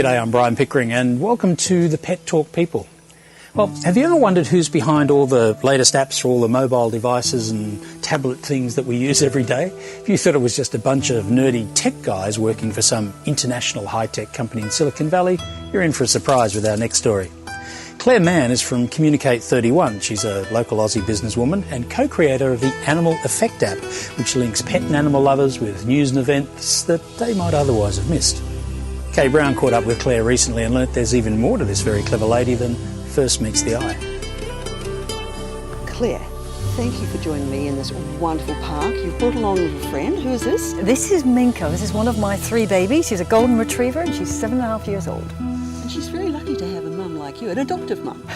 G'day, I'm Brian Pickering and welcome to the Pet Talk People. Well, have you ever wondered who's behind all the latest apps for all the mobile devices and tablet things that we use every day? If you thought it was just a bunch of nerdy tech guys working for some international high-tech company in Silicon Valley, you're in for a surprise with our next story. Clare Mann is from Communicate 31. She's a local Aussie businesswoman and co-creator of the Animal Effect app, which links pet and animal lovers with news and events that they might otherwise have missed. Kaye Browne caught up with Clare recently and learnt there's even more to this very clever lady than first meets the eye. Clare, thank you for joining me in this wonderful park. You've brought along a little friend. Who is this? This is Minka. This is one of my 3 babies. She's a golden retriever and she's 7.5 years old. And she's very lucky to have a mum like you, an adoptive mum.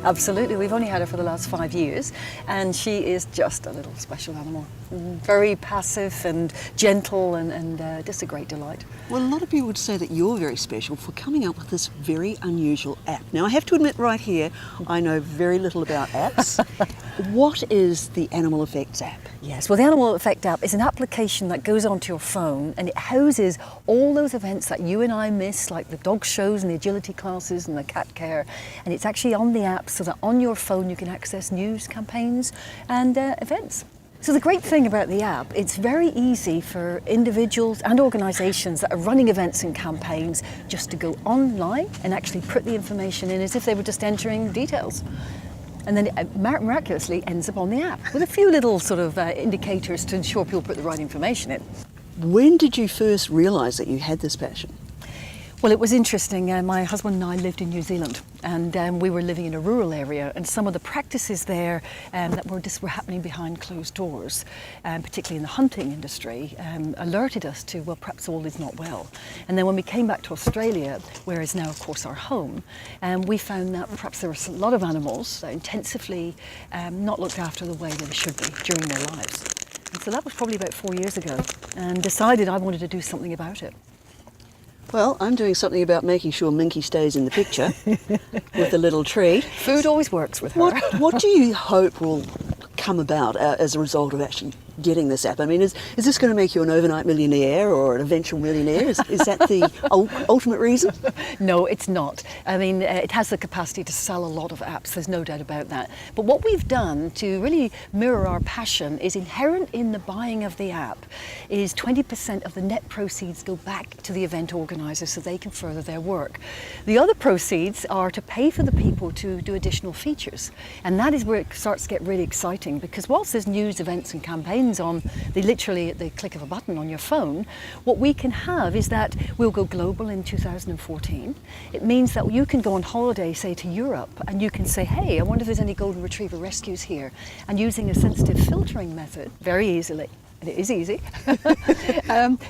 Absolutely. We've only had her for the last 5 years and she is just a little special animal. Very passive and gentle and just a great delight. Well, a lot of people would say that you're very special for coming up with this very unusual app. Now, I have to admit right here, I know very little about apps. What is the Animal Effects app? Yes, well, the Animal Effect app is an application that goes onto your phone and it houses all those events that you and I miss, like the dog shows and the agility classes and the cat care. And it's actually on the app so that on your phone you can access news, campaigns and events. So the great thing about the app, it's very easy for individuals and organisations that are running events and campaigns just to go online and actually put the information in as if they were just entering details. And then it miraculously ends up on the app with a few little sort of indicators to ensure people put the right information in. When did you first realise that you had this passion? Well, it was interesting. My husband and I lived in New Zealand and we were living in a rural area, and some of the practices there that were happening behind closed doors, particularly in the hunting industry, alerted us to, well, perhaps all is not well. And then when we came back to Australia, where is now, of course, our home, we found that perhaps there were a lot of animals that intensively not looked after the way they should be during their lives. And so that was probably about 4 years ago, and decided I wanted to do something about it. Well, I'm doing something about making sure Minky stays in the picture with a little treat. Food always works with her. What do you hope will come about as a result of actually getting this app? I mean, is this going to make you an overnight millionaire or an eventual millionaire? Is that the ultimate reason? No, it's not. I mean, it has the capacity to sell a lot of apps, there's no doubt about that. But what we've done to really mirror our passion is inherent in the buying of the app is 20% of the net proceeds go back to the event organisers so they can further their work. The other proceeds are to pay for the people to do additional features. And that is where it starts to get really exciting, because whilst there's news, events and campaigns on literally at the click of a button on your phone, what we can have is that we'll go global in 2014. It means that you can go on holiday, say to Europe, and you can say, hey, I wonder if there's any golden retriever rescues here, and using a sensitive filtering method very easily. And it is easy.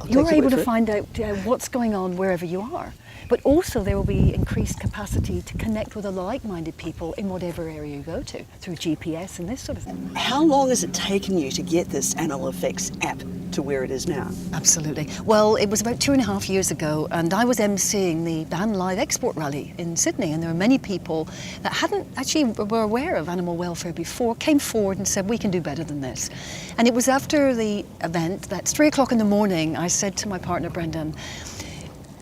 You're able to find out what's going on wherever you are. But also there will be increased capacity to connect with other like-minded people in whatever area you go to, through GPS and this sort of thing. How long has it taken you to get this Animal Effects app to where it is now? Absolutely. Well, it was about 2.5 years ago, and I was emceeing the Ban Live Export Rally in Sydney, and there were many people that hadn't actually were aware of animal welfare before, came forward and said, we can do better than this. And it was after the event, that's 3 o'clock in the morning, I said to my partner Brendan,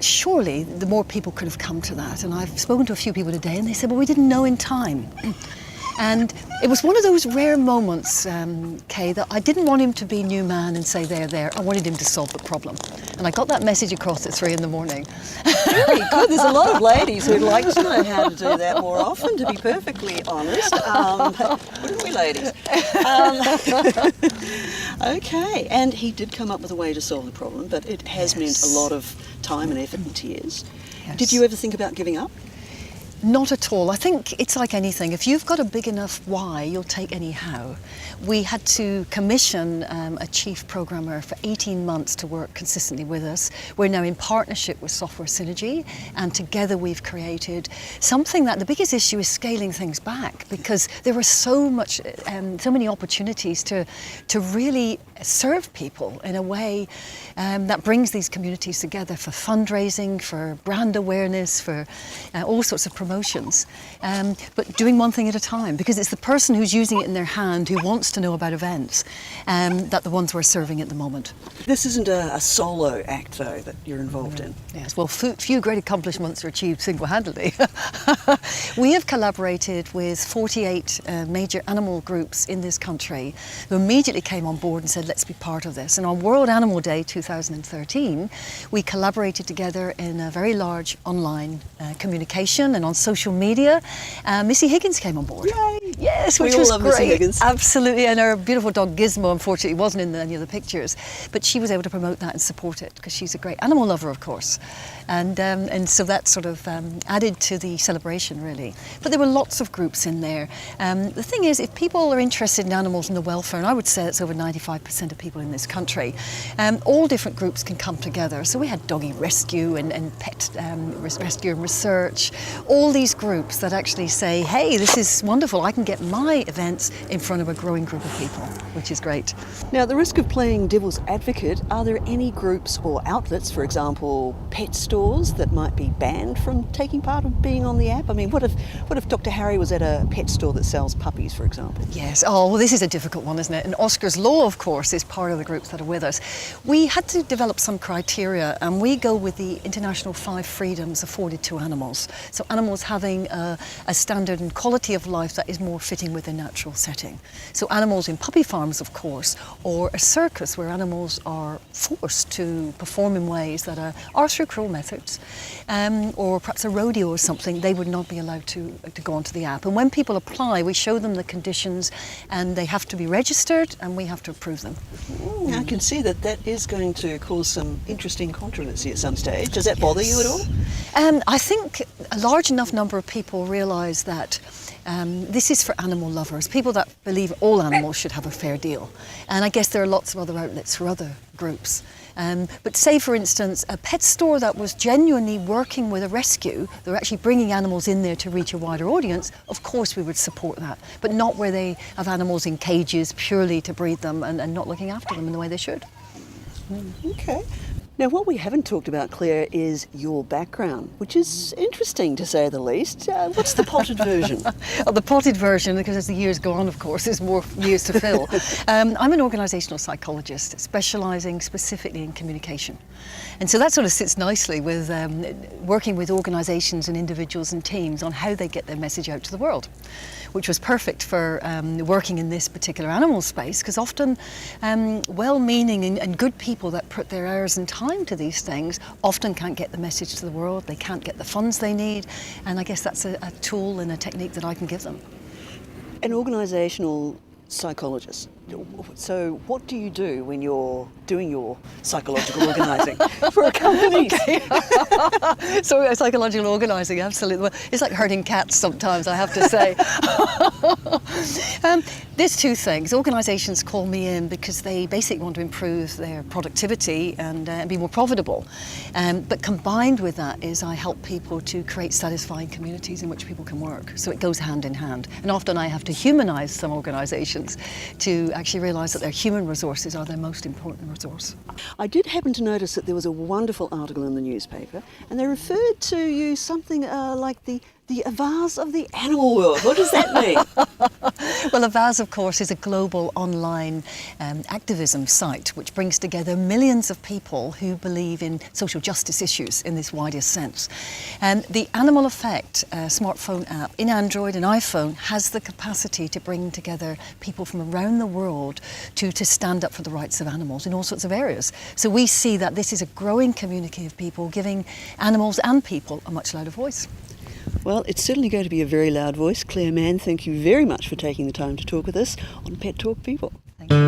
surely the more people could have come to that. And I've spoken to a few people today and they said, well, we didn't know in time. And it was one of those rare moments, Kaye, that I didn't want him to be new man and say, there. I wanted him to solve the problem. And I got that message across at 3 in the morning. Very good. There's a lot of ladies who'd like to know how to do that more often, to be perfectly honest. Wouldn't we, ladies? Okay, and he did come up with a way to solve the problem, but it has meant a lot of time and effort and tears. Yes. Did you ever think about giving up? Not at all. I think it's like anything. If you've got a big enough why, you'll take any how. We had to commission a chief programmer for 18 months to work consistently with us. We're now in partnership with Software Synergy, and together we've created something that the biggest issue is scaling things back, because there are so many opportunities to really serve people in a way that brings these communities together for fundraising, for brand awareness, for all sorts of promotion promotions, but doing one thing at a time, because it's the person who's using it in their hand who wants to know about events that the ones we're serving at the moment. This isn't a solo act, though, that you're involved in. Yes, well, few great accomplishments are achieved single-handedly. We have collaborated with 48 major animal groups in this country who immediately came on board and said, let's be part of this. And on World Animal Day 2013, we collaborated together in a very large online communication and on social media. Missy Higgins came on board. Yay! Yes, We which all was love great. Missy Higgins. Absolutely, and our beautiful dog Gizmo, unfortunately, wasn't in any of the pictures, but she was able to promote that and support it because she's a great animal lover, of course, and so that sort of added to the celebration, really. But there were lots of groups in there. The thing is, if people are interested in animals and the welfare, and I would say it's over 95% of people in this country, all different groups can come together. So we had doggy rescue and pet rescue and research, all these groups that actually say, hey, this is wonderful, I can get my events in front of a growing group of people, which is great. Now, at the risk of playing devil's advocate, are there any groups or outlets, for example, pet stores, that might be banned from taking part of being on the app? I mean, what if Dr. Harry was at a pet store that sells puppies, for example? Yes, oh, well, this is a difficult one, isn't it? And Oscar's Law, of course, is part of the groups that are with us. We had to develop some criteria, and we go with the international 5 freedoms afforded to animals. So animals having a standard and quality of life that is more fitting with their natural setting. So animals in puppy farms, of course, or a circus where animals are forced to perform in ways that are through cruel methods, or perhaps a rodeo or something, they would not be allowed to go onto the app. And when people apply, we show them the conditions, and they have to be registered, and we have to approve them. I can see that is going to cause some interesting controversy at some stage. Does that bother you at all? I think a large enough number of people realise that this is for animal lovers, people that believe all animals should have a fair deal. And I guess there are lots of other outlets for other groups. But say, for instance, a pet store that was genuinely working with a rescue, they're actually bringing animals in there to reach a wider audience, of course we would support that. But not where they have animals in cages purely to breed them and not looking after them in the way they should. Okay. Now, what we haven't talked about, Clare, is your background, which is interesting to say the least. What's the potted version? Oh, the potted version, because as the years go on, of course, there's more years to fill. I'm an organisational psychologist, specialising specifically in communication. And so that sort of sits nicely with working with organisations and individuals and teams on how they get their message out to the world, which was perfect for working in this particular animal space, because often well-meaning and good people that put their hours and time to these things often can't get the message to the world, they can't get the funds they need, and I guess that's a tool and a technique that I can give them. An organisational psychologist. So what do you do when you're doing your psychological organising for a company? So psychological organising, absolutely. Well, it's like herding cats sometimes, I have to say. There's two things. Organisations call me in because they basically want to improve their productivity and be more profitable. But combined with that is I help people to create satisfying communities in which people can work. So it goes hand in hand. And often I have to humanise some organisations to actually realise that their human resources are their most important resource. I did happen to notice that there was a wonderful article in the newspaper, and they referred to you something like the Avars of the animal world. What does that mean? Well, Avars, of course, is a global online activism site which brings together millions of people who believe in social justice issues in this widest sense. The Animal Effect smartphone app in Android and iPhone has the capacity to bring together people from around the world to stand up for the rights of animals in all sorts of areas. So we see that this is a growing community of people giving animals and people a much louder voice. Well, it's certainly going to be a very loud voice. Clare Mann, thank you very much for taking the time to talk with us on Pet Talk People. Thank you.